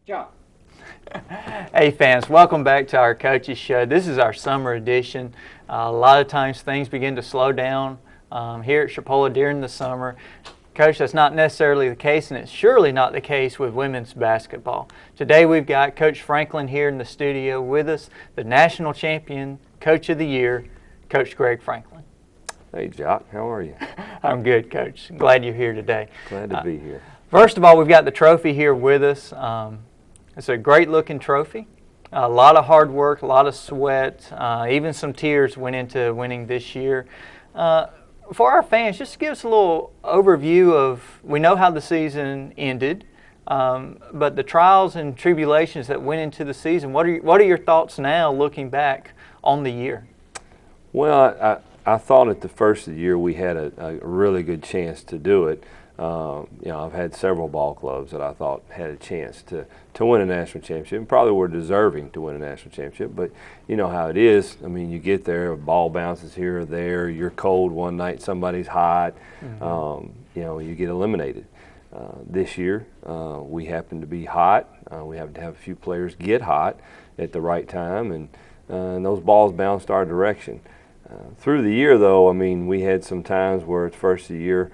John. Hey fans, welcome back to our Coaches Show. This is our summer edition. A lot of times things begin to slow down here at Chipola during the summer. Coach, that's not necessarily the case, and it's surely not the case with women's basketball. Today we've got Coach Franklin here in the studio with us, the national champion, Coach of the Year, Coach Greg Franklin. Hey, Jock, how are you? I'm good, Coach. Glad you're here today. Glad to be here. First of all, we've got the trophy here with us. It's a great-looking trophy. A lot of hard work, a lot of sweat, even some tears went into winning this year. For our fans, just give us a little overview of, we know how the season ended, but the trials and tribulations that went into the season, what are your thoughts now looking back on the year? Well, I thought at the first of the year we had a really good chance to do it. I've had several ball clubs that I thought had a chance to win a national championship and probably were deserving to win a national championship. But you know how it is. I mean, you get there, a ball bounces here or there, you're cold one night, somebody's hot, you get eliminated. This year, we happen to be hot. We happen to have a few players get hot at the right time, and those balls bounced our direction. Through the year, though, I mean, we had some times where at the first of the year,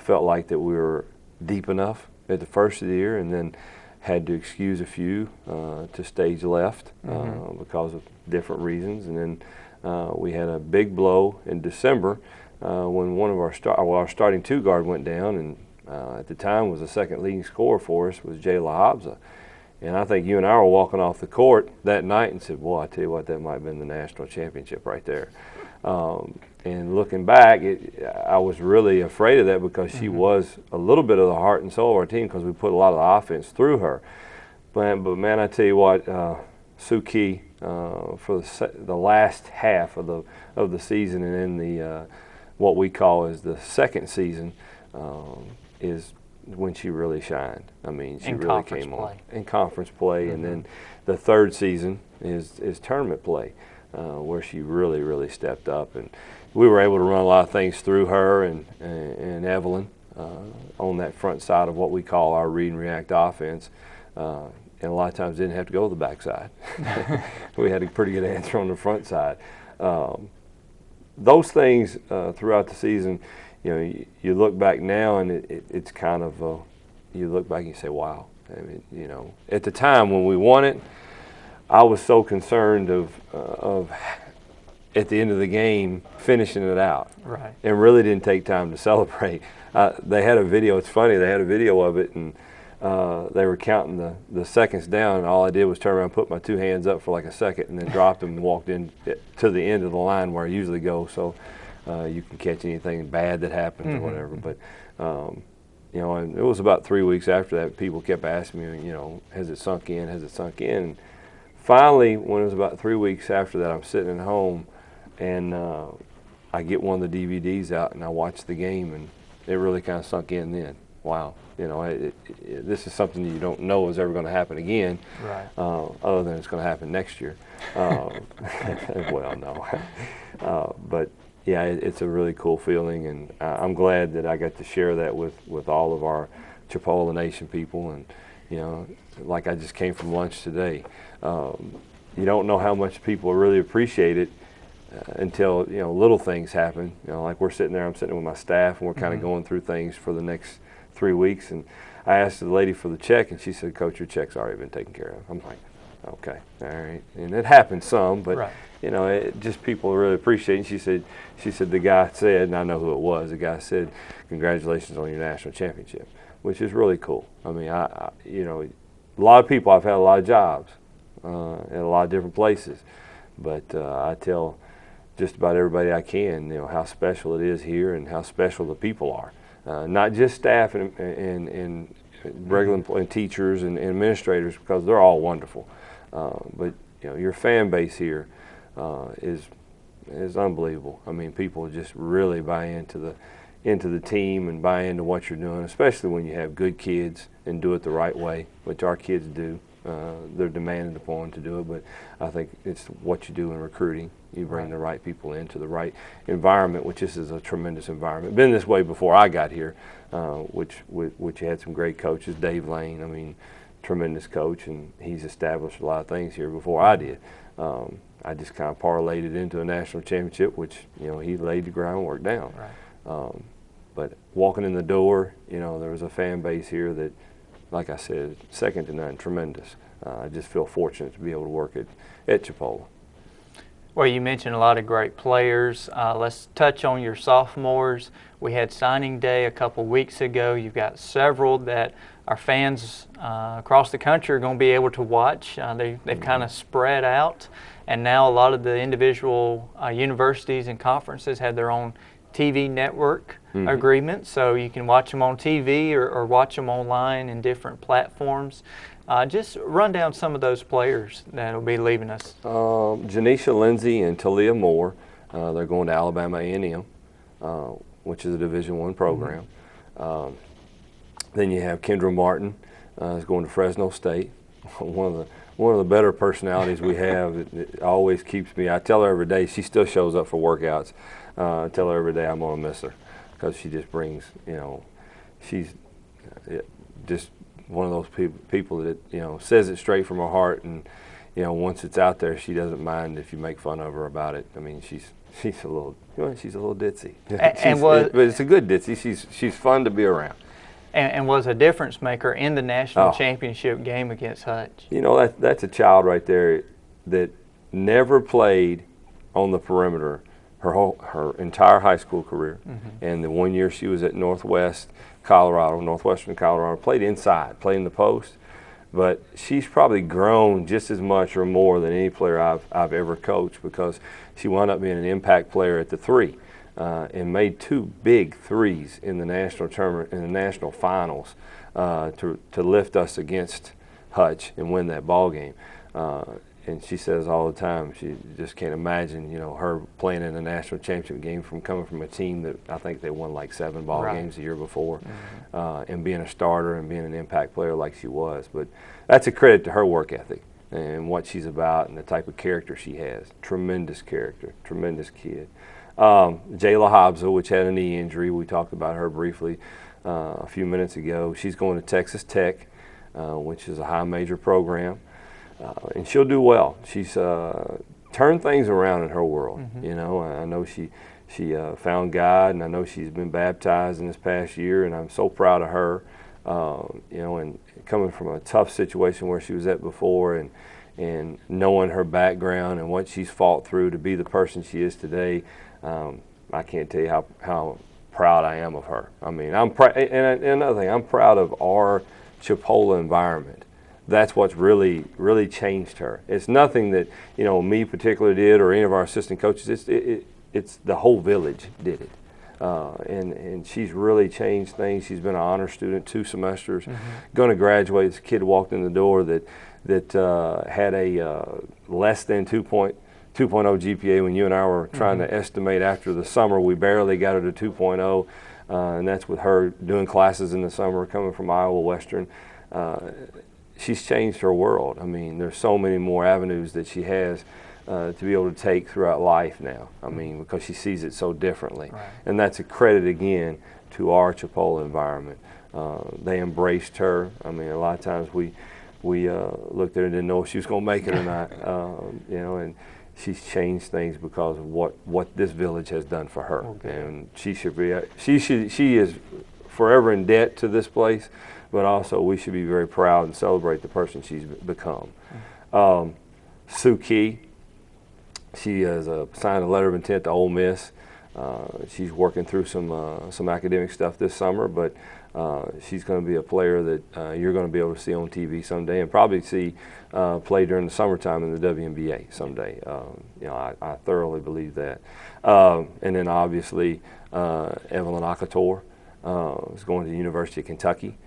felt like that we were deep enough at the first of the year, and then had to excuse a few to stage left because of different reasons. And then we had a big blow in December when one of our starting two guard went down, and at the time was the second leading scorer for us was Jayla Habza. And I think you and I were walking off the court that night and said, boy, I tell you what, that might have been the national championship right there. And looking back, I was really afraid of that because she was a little bit of the heart and soul of our team because we put a lot of offense through her. But man, I tell you what, Suki for the last half of the season and in the what we call is the second season is when she really shined. I mean, she really came on in conference play, and then the third season is tournament play. Where she really stepped up, and we were able to run a lot of things through her and Evelyn on that front side of what we call our read and react offense, and a lot of times didn't have to go to the backside. We had a pretty good answer on the front side. Those things throughout the season, you look back now and it's kind of you look back and you say, wow. I mean, at the time when we won it, I was so concerned of at the end of the game finishing it out, right, and really didn't take time to celebrate. They had a video. It's funny. They had a video of it, and they were counting the seconds down. And all I did was turn around, and put my two hands up for like a second, and then dropped them and walked in to the end of the line where I usually go, so you can catch anything bad that happens or whatever. But and it was about 3 weeks after that. People kept asking me, has it sunk in? Has it sunk in? Finally, when it was about 3 weeks after that, I'm sitting at home, and I get one of the DVDs out, and I watch the game, and it really kind of sunk in then. Wow, this is something you don't know is ever going to happen again, right? Other than it's going to happen next year. Well, no. But, yeah, it's a really cool feeling, and I'm glad that I got to share that with all of our Chipola Nation people, and, like I just came from lunch today. You don't know how much people really appreciate it until little things happen. Like I'm sitting there with my staff, and we're kind of going through things for the next 3 weeks. And I asked the lady for the check, and she said, "Coach, your check's already been taken care of." I'm like, "Okay, all right." And it happens some, but right. It just people really appreciate it. And she said the guy said, and I know who it was. The guy said, "Congratulations on your national championship," which is really cool. I mean, a lot of people. I've had a lot of jobs. In a lot of different places, but I tell just about everybody I can, how special it is here and how special the people are. Not just staff and regular and teachers and administrators, because they're all wonderful, but your fan base here is unbelievable. I mean, people just really buy into the team and buy into what you're doing, especially when you have good kids and do it the right way, which our kids do. They're demanded upon to do it, but I think it's what you do in recruiting. You bring the right people into the right environment, which this is a tremendous environment. Been this way before I got here, which you had some great coaches. Dave Lane, I mean, tremendous coach, and he's established a lot of things here before I did. I just kind of parlayed it into a national championship, which, he laid the groundwork down. Right. But walking in the door, there was a fan base here that, like I said, second to none, tremendous. I just feel fortunate to be able to work at Chipola. Well, you mentioned a lot of great players. Let's touch on your sophomores. We had signing day a couple weeks ago. You've got several that our fans across the country are going to be able to watch. They've kind of spread out, and now a lot of the individual universities and conferences have their own TV network agreement, so you can watch them on TV or watch them online in different platforms. Just run down some of those players that will be leaving us. Janisha Lindsay and Talia Moore, they're going to Alabama A&M, which is a Division I program. Then you have Kendra Martin, is going to Fresno State. One of the better personalities we have. It always keeps me. I tell her every day. She still shows up for workouts. I tell her every day I'm going to miss her because she just brings. She's just one of those people that says it straight from her heart, and once it's out there, she doesn't mind if you make fun of her about it. I mean, she's a little ditzy, but it's a good ditzy. She's fun to be around. And was a difference maker in the national championship game against Hutch. That's a child right there that never played on the perimeter her entire high school career. And the 1 year she was at Northwestern Colorado, played inside, played in the post. But she's probably grown just as much or more than any player I've ever coached, because she wound up being an impact player at the three. And made 2 big threes in the national tournament, in the national finals, to lift us against Hutch and win that ball game. And she says all the time she just can't imagine, her playing in a national championship game coming from a team that I think they won like 7 ball games the year before, and being a starter and being an impact player like she was. But that's a credit to her work ethic and what she's about and the type of character she has. Tremendous character, tremendous kid. Jayla Hobbsell, which had a knee injury. We talked about her briefly a few minutes ago. She's going to Texas Tech, which is a high major program, and she'll do well. She's turned things around in her world. I know she found God, and I know she's been baptized in this past year, and I'm so proud of her. And coming from a tough situation where she was at before, and knowing her background and what she's fought through to be the person she is today. I can't tell you how proud I am of her. I mean, and another thing, I'm proud of our Chipola environment. That's what's really, really changed her. It's nothing that me particularly did or any of our assistant coaches. It's the whole village did it, and she's really changed things. She's been an honor student 2 semesters, going to graduate. This kid walked in the door that had a less than 2.0 GPA when you and I were trying to estimate after the summer. We barely got her to 2.0, and that's with her doing classes in the summer, coming from Iowa Western. She's changed her world. I mean, there's so many more avenues that she has to be able to take throughout life now. I mean, because she sees it so differently. Right. And that's a credit, again, to our Chipola environment. They embraced her. I mean, a lot of times we looked at her and didn't know if she was going to make it or not, and she's changed things because of what this village has done for her. Okay. And she is forever in debt to this place, but also we should be very proud and celebrate the person she's become. Sue Key, she has signed a letter of intent to Ole Miss. She's working through some academic stuff this summer, but she's going to be a player that you're going to be able to see on TV someday, and probably see play during the summertime in the WNBA someday. I thoroughly believe that. And then obviously Evelyn Akator is going to the University of Kentucky.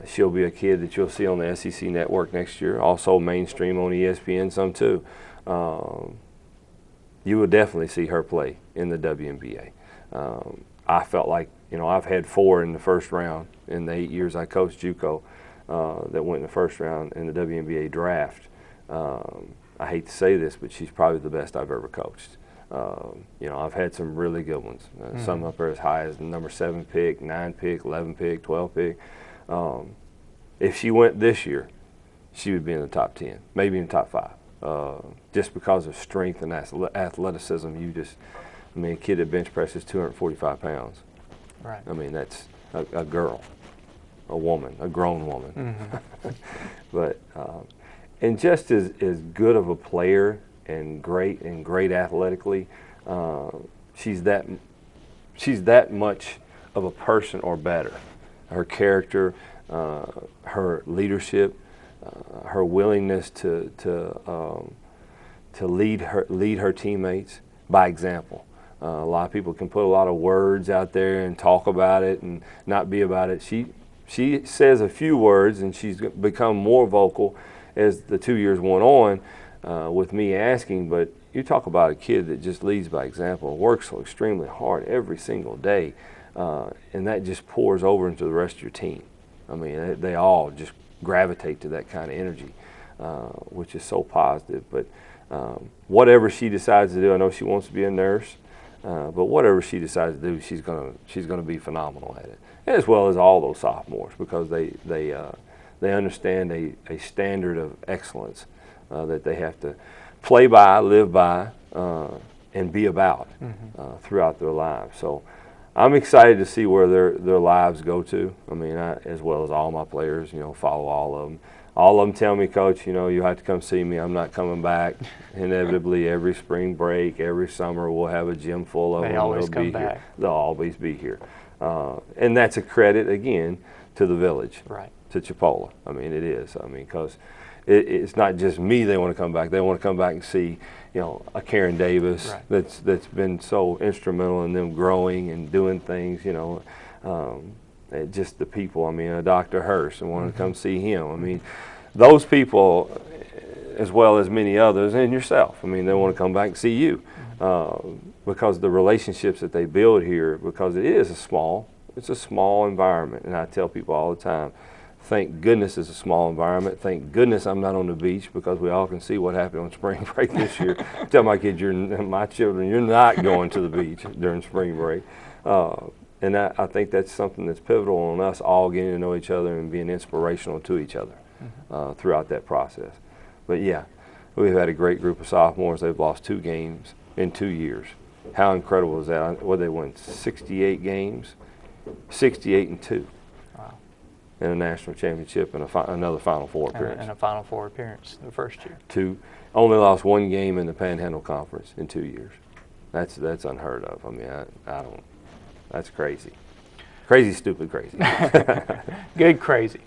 She'll be a kid that you'll see on the SEC network next year, also mainstream on ESPN some too. You will definitely see her play in the WNBA. I felt like, I've had 4 in the first round in the 8 years I coached JUCO that went in the first round in the WNBA draft. I hate to say this, but she's probably the best I've ever coached. I've had some really good ones. Some up there as high as the number 7 pick, 9 pick, 11 pick, 12 pick. If she went this year, she would be in the top 10, maybe in the top 5. Just because of strength and athleticism, I mean, a kid that bench presses 245 pounds. Right. I mean, that's a girl, a woman, a grown woman. But and just as good of a player and great athletically, she's that much of a person or better. Her character, her leadership, her willingness to lead her teammates by example. A lot of people can put a lot of words out there and talk about it and not be about it. She says a few words, and she's become more vocal as the 2 years went on with me asking. But you talk about a kid that just leads by example, works so extremely hard every single day, and that just pours over into the rest of your team. I mean, they all just gravitate to that kind of energy, which is so positive. But whatever she decides to do, I know she wants to be a nurse. But whatever she decides to do, she's gonna be phenomenal at it, as well as all those sophomores, because they understand a standard of excellence that they have to play by, live by, and be about throughout their lives. So I'm excited to see where their lives go to. I mean, as well as all my players, follow all of them. All of them tell me, Coach, you have to come see me. I'm not coming back. Inevitably, every spring break, every summer, we'll have a gym full of them. They always They'll come be back. Here. They'll always be here. And that's a credit, again, to the village, Right. to Chipola. I mean, it is. I mean, because it's not just me they want to come back. They want to come back and see, a Karen Davis that's been so instrumental in them growing and doing things, just the people. I mean, Dr. Hurst, and wanted to come see him. I mean, those people, as well as many others, and yourself. I mean, they want to come back and see you because the relationships that they build here. Because it's a small environment, and I tell people all the time, thank goodness it's a small environment. Thank goodness I'm not on the beach, because we all can see what happened on spring break this year. Tell my kids, my children, you're not going to the beach during spring break. And I think that's something that's pivotal on us all getting to know each other and being inspirational to each other throughout that process. But yeah, we've had a great group of sophomores. They've lost 2 games in 2 years. How incredible is that? Well, they won 68 games, 68-2. Wow. In a national championship and another Final Four appearance. And a Final Four appearance the first year. Only lost 1 game in the Panhandle Conference in 2 years. That's unheard of. I mean, I don't. That's crazy. Crazy, stupid, crazy. Good crazy.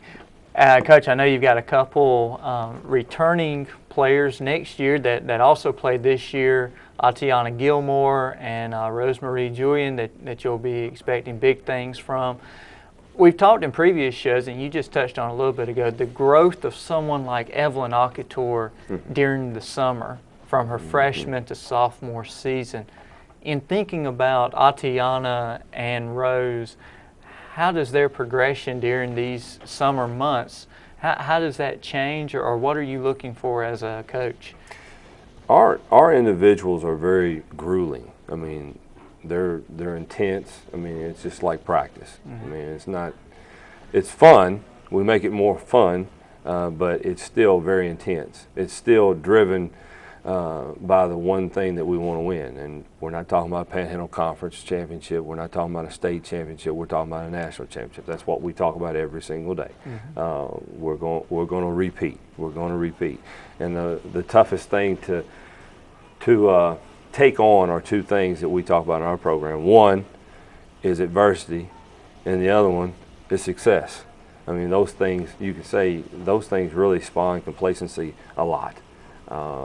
Coach, I know you've got a couple returning players next year that also played this year, Atiana Gilmore and Rosemary Julian, that you'll be expecting big things from. We've talked in previous shows, and you just touched on a little bit ago, the growth of someone like Evelyn Okator during the summer, from her freshman to sophomore season. In thinking about Atiana and Rose, how does their progression during these summer months, how does that change, or what are you looking for as a coach? Our individuals are very grueling. I mean, they're intense. I mean, it's just like practice. I mean, it's fun. We make it more fun, but it's still very intense. It's still driven by the one thing that we want to win. And we're not talking about Panhandle Conference Championship. We're not talking about a state championship. We're talking about a national championship. That's what we talk about every single day. We're going to repeat. We're going to repeat. And the toughest thing to take on are 2 things that we talk about in our program. One is adversity, and the other one is success. I mean, those things, you can say, those things really spawn complacency a lot.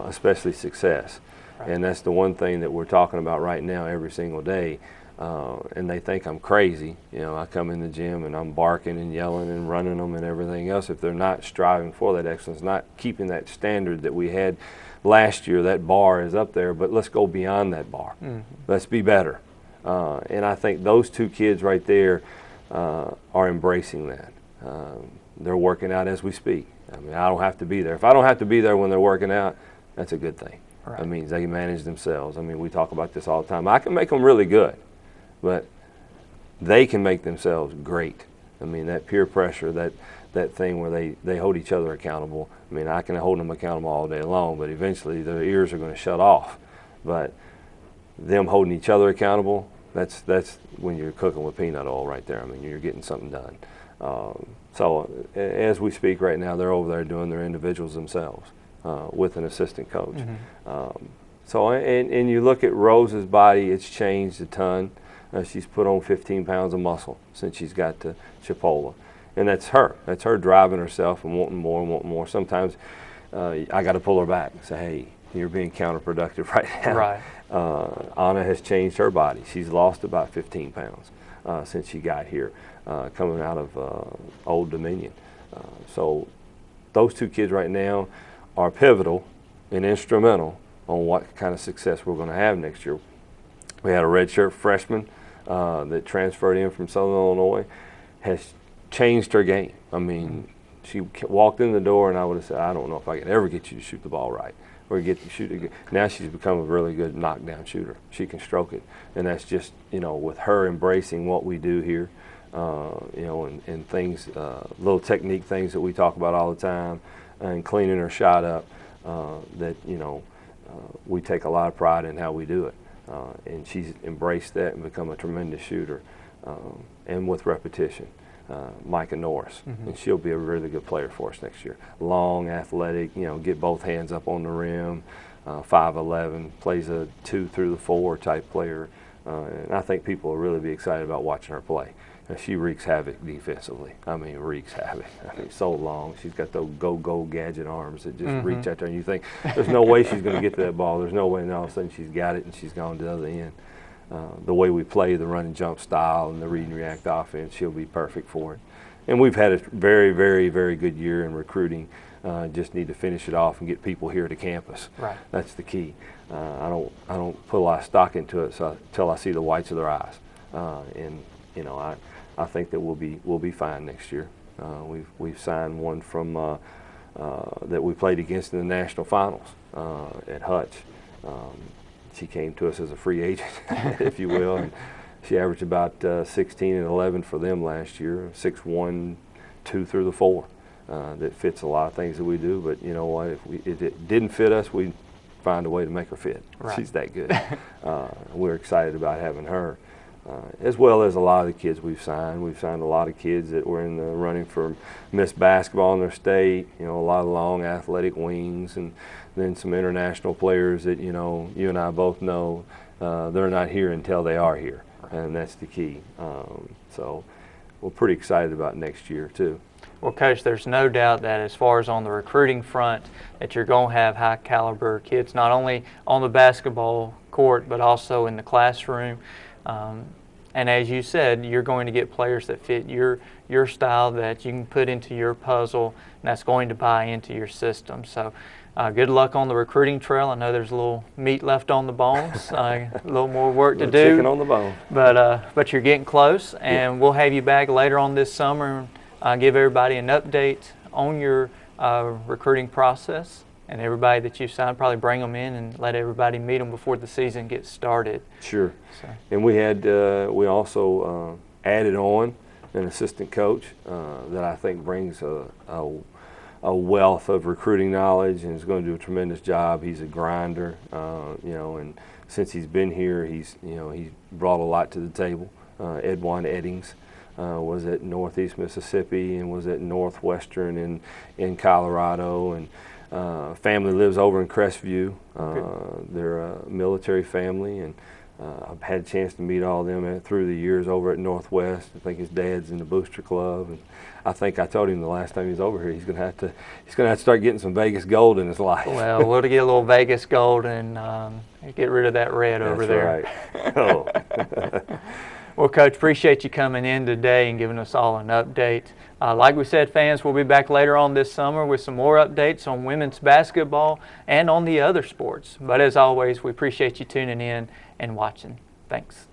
Especially success. Right. And that's the one thing that we're talking about right now every single day. And they think I'm crazy. I come in the gym and I'm barking and yelling and running them and everything else. If they're not striving for that excellence, not keeping that standard that we had last year, that bar is up there, but let's go beyond that bar. Let's be better. And I think those 2 kids right there are embracing that. They're working out as we speak. I mean, I don't have to be there. If I don't have to be there when they're working out, that's a good thing. Right. That means they can manage themselves. I mean, we talk about this all the time. I can make them really good, but they can make themselves great. I mean, that peer pressure, that thing where they hold each other accountable. I mean, I can hold them accountable all day long, but eventually their ears are going to shut off. But them holding each other accountable, that's when you're cooking with peanut oil right there. I mean, you're getting something done. So as we speak right now, they're over there doing their individuals themselves with an assistant coach. So and you look at Rose's body, it's changed a ton. She's put on 15 pounds of muscle since she's got to Chipola. And that's her. That's her driving herself and wanting more and wanting more. Sometimes I got to pull her back and say, hey, you're being counterproductive right now. Right. Anna has changed her body. She's lost about 15 pounds since she got here, coming out of Old Dominion. So those two kids right now are pivotal and instrumental on what kind of success we're going to have next year. We had a redshirt freshman that transferred in from Southern Illinois, has changed her game. I mean, she walked in the door and I would have said, I don't know if I could ever get you to shoot the ball right or get to shoot it. Now she's become a really good knockdown shooter. She can stroke it. And that's just, with her embracing what we do here, and things, little technique things that we talk about all the time, and cleaning her shot up, that, we take a lot of pride in how we do it. And she's embraced that and become a tremendous shooter, and with repetition. Micah Norris, and she'll be a really good player for us next year. Long, athletic, get both hands up on the rim, 5'11", plays a 2 through the 4 type player, and I think people will really be excited about watching her play. She wreaks havoc defensively. I mean, wreaks havoc. I mean, so long. She's got those go-go gadget arms that just reach out there, and you think there's no way she's going to get to that ball. There's no way, and all of a sudden she's got it and she's gone to the other end. The way we play the run and jump style and the read and react offense, she'll be perfect for it. And we've had a very, very, very good year in recruiting. Just need to finish it off and get people here to campus. Right. That's the key. I don't put a lot of stock into it until I see the whites of their eyes. I think that we'll be fine next year. We've signed one from that we played against in the national finals at Hutch. She came to us as a free agent, if you will, and she averaged about 16 and 11 for them last year, 6'1", 2 through the 4. That fits a lot of things that we do, but you know what? If it didn't fit us, we'd find a way to make her fit. Right. She's that good. We're excited about having her, as well as a lot of the kids we've signed. We've signed a lot of kids that were in the running for Miss Basketball in their state, a lot of long athletic wings, and then some international players that, you and I both know they're not here until they are here, and that's the key. So we're pretty excited about next year, too. Well, Coach, there's no doubt that as far as on the recruiting front, that you're going to have high caliber kids, not only on the basketball court, but also in the classroom. And as you said, you're going to get players that fit your style, that you can put into your puzzle, and that's going to buy into your system. So good luck on the recruiting trail. I know there's a little meat left on the bones, a little more work to do. Chicken on the bone. But you're getting close, and we'll have you back later on this summer and give everybody an update on your recruiting process. And everybody that you signed, probably bring them in and let everybody meet them before the season gets started. Sure. So. And we also added on an assistant coach that I think brings a wealth of recruiting knowledge and is going to do a tremendous job. He's a grinder, and since he's been here, he's brought a lot to the table. Edwan Eddings was at Northeast Mississippi and was at Northwestern in Colorado, and family lives over in Crestview. They're a military family, and I've had a chance to meet all of them through the years over at Northwest. I think his dad's in the Booster Club, and I think I told him the last time he was over here he's gonna have to start getting some Vegas gold in his life. Well, we'll get a little Vegas gold and get rid of that red over there. That's right. Oh. Well, Coach, appreciate you coming in today and giving us all an update. Like we said, fans, we'll be back later on this summer with some more updates on women's basketball and on the other sports. But as always, we appreciate you tuning in and watching. Thanks.